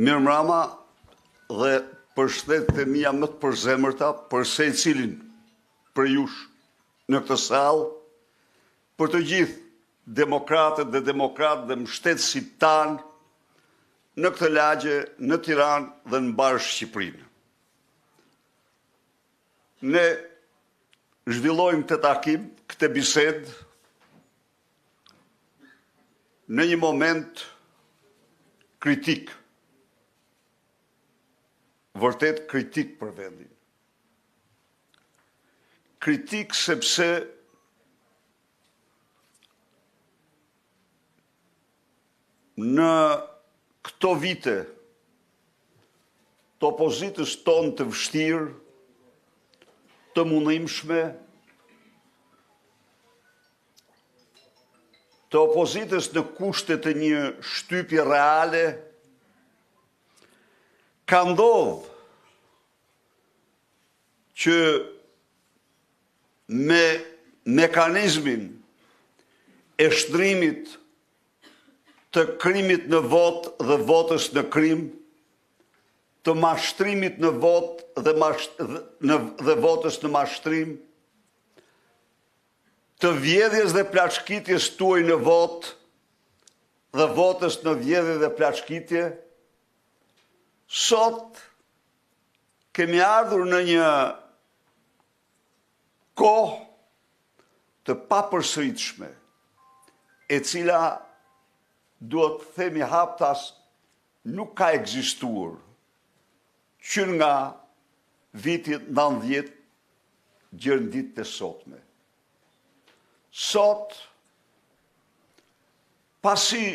Mirëmbrëma dhe përshëndetjet e mia më të përzemërta për secilin për jush në këtë sallë, për të gjithë demokratët dhe mbështetësit tanë në këtë lagje, në Tiranë dhe në Bashkë Shqipërinë. Ne zhvillojmë këtë takim, këtë bisedë në një moment kritik, vërtet kritik për vendin. Kritik sepse në këto vite të opozitës tonë të vështirë, të mundimshme, të opozitës në kushtet e një shtypje reale, ka ndodhë që me mekanizmin e shtrimit të krimit në vot dhe votës në krim, të mashtrimit në vot dhe votës në mashtrim, të vjedhjes dhe plaçkitjes tuaj në vot dhe votës në vjedhje dhe plaçkitje, sot kemi ardhur në një kohë të papërsëritshme, e cila duhet të themi haptas nuk ka ekzistuar që nga vitit 90 gjërëndit të sotme. Sot, pasi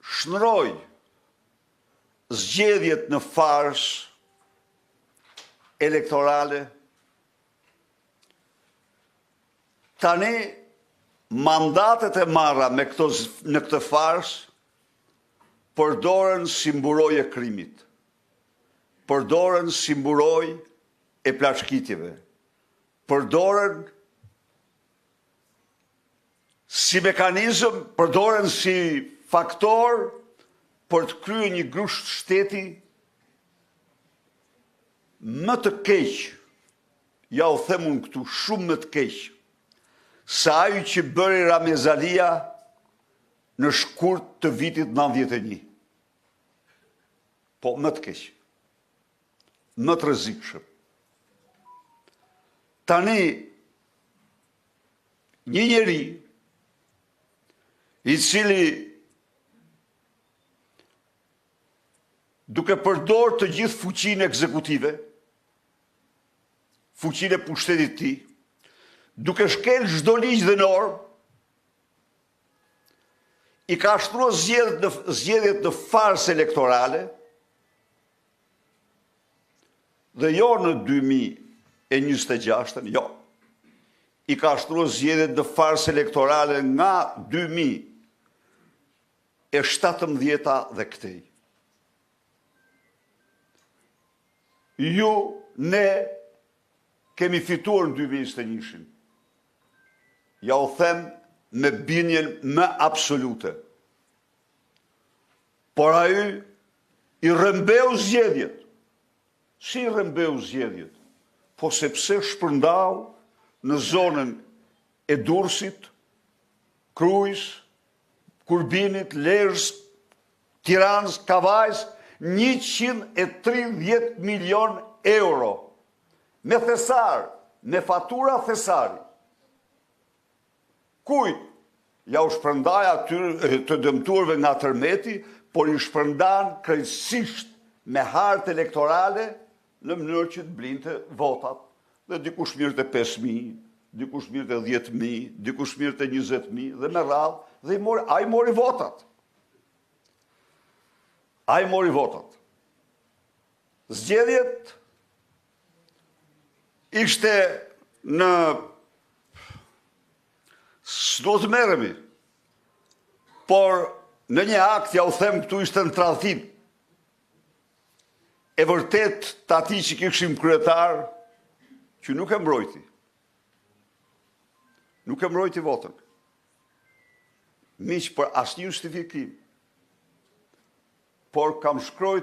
shnëroj zgjedhjet në fars elektorale, tani mandatet e marra në këtë fars përdoren si mburoj e krimit, përdoren si mburoj e plaçkitjeve, përdoren si mekanizëm, përdoren si faktor për të kryer një grusht shteti më të keq, ja u them unë këtu, shumë më të keq, sa ai që bëri Ramezalia në shkurt të vitit 91. Po, më të keq, më të rrezikshëm. Tani, një njeri i cili duke përdor të gjithë fuqinë ekzekutive, fuqinë e pushtetit të tij, duke shkel çdo ligj dhe normë, i ka shtruar zgjedhjet në farsë elektorale, dhe jo në 2026, jo. I ka shtruar zgjedhjet në farsë elektorale nga 2017 dhe këtej. Ne kemi fituar në 2021. Ja u them me bindjen më absolute. Por ai i rrëmbeu zgjedhjet. Si i rrëmbeu zgjedhjet? Po sepse shpërndau në zonën e Durrësit, Krujës, Kurbinit, Lezhës, Tiranës, Kavajës, 130 milion euro me thesar, me fatura thesari. Kujt? Ja u shpërndaj atyre të dëmtuarve nga tërmeti, por i shpërndan krejtësisht me hartë elektorale në mënyrë që të blinte votat. Dhe dikush mirë të 5.000, dikush mirë të 10.000, dikush mirë të 20.000, dhe me radhë, dhe ai mori votat. Ai mori votat. Zgjedhjet ishte në s'do të merremi, por në një akt, ja u them këtu, ishte në tradhtim. E vërtet të ati që kishim kryetar, që nuk e mbrojti. Nuk e mbrojti votën. Miq, për asnjë justifikim. Por kam shkruar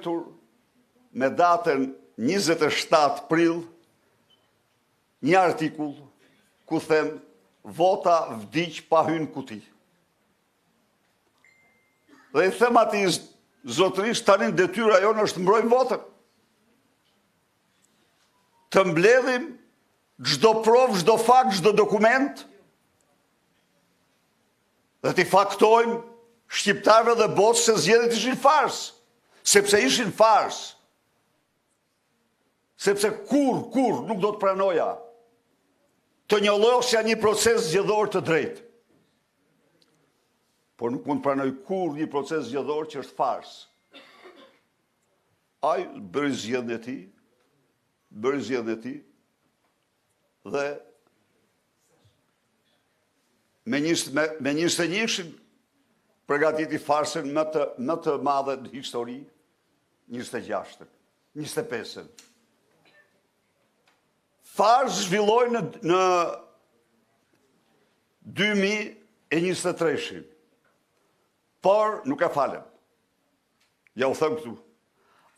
me datën 27 prill një artikull ku them vota vdiq pa hyrë në kuti. Dhe i them atij zotërisht tani detyra jonë është të mbrojmë votën. Të mbledhim çdo provë, çdo fakt, çdo dokument dhe t'i faktojmë shqiptarëve dhe botës se zgjedhjet ishin fars, sepse ishin fars. Sepse kur nuk do të pranoja të njollosja një proces zgjedhor të drejtë. Por nuk mund të pranoj kur një proces zgjedhor që është fars. Ai bëri zgjedhjen e tij, dhe me 21-shin përgatiti farsën më të madhe në histori, 26-ën, 25-ën. Fars zhvilloi në 2023-shin. Por nuk e falem. Ja u them këtu.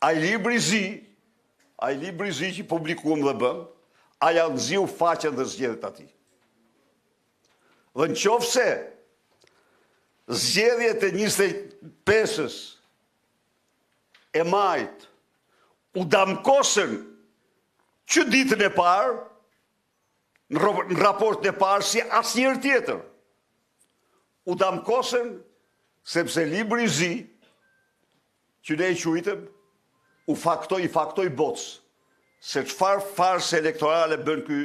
Ai libri zi që publikuam dhe bëm, aja nxiu faqen dhe zgjedhjet ati. Dhe në qofse zgjedhjet e 25-ës e majt u damkosën që ditën e parë, në raportin e parë si asnjëherë tjetër, u damkosën sepse libri zi që ne e quajtëm i faktoi botës se çfarë farse elektorale bën ky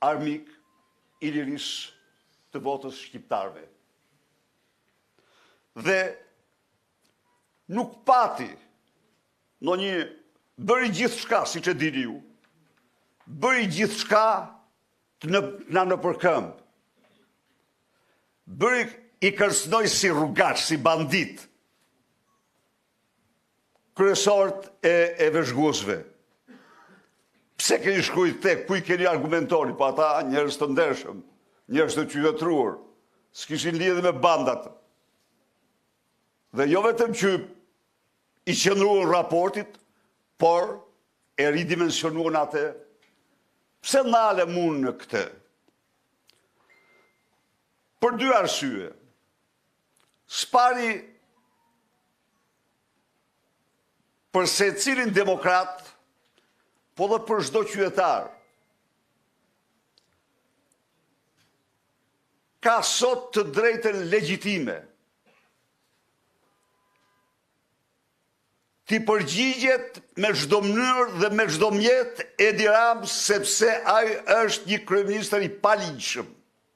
armik i lirisë të votës shqiptarëve. Dhe nuk pati bëri gjithçka, siç e dini ju, bëri gjithçka na në përkëmbë. I kërcënoi si rrugaç, si bandit, kryesorët e vëzhguesve. Pse keni shkruajtur tek, ku i keni argumentori, po ata njerëz të ndershëm, njerëz të qytetruar, s'kishin lidhje me bandat. Dhe jo vetëm që i qëndruan raportit, por e ridimensionuan atë. Pse ndalem unë në këtë? Për dy arsye. Spari për secilin demokrat, po dhe për çdo qytetar. Ka sot të drejtën legjitime ti përgjigjet me çdo mënyrë dhe me çdo mjet Edi Rama, sepse ai është një kryeminist i paligjshëm.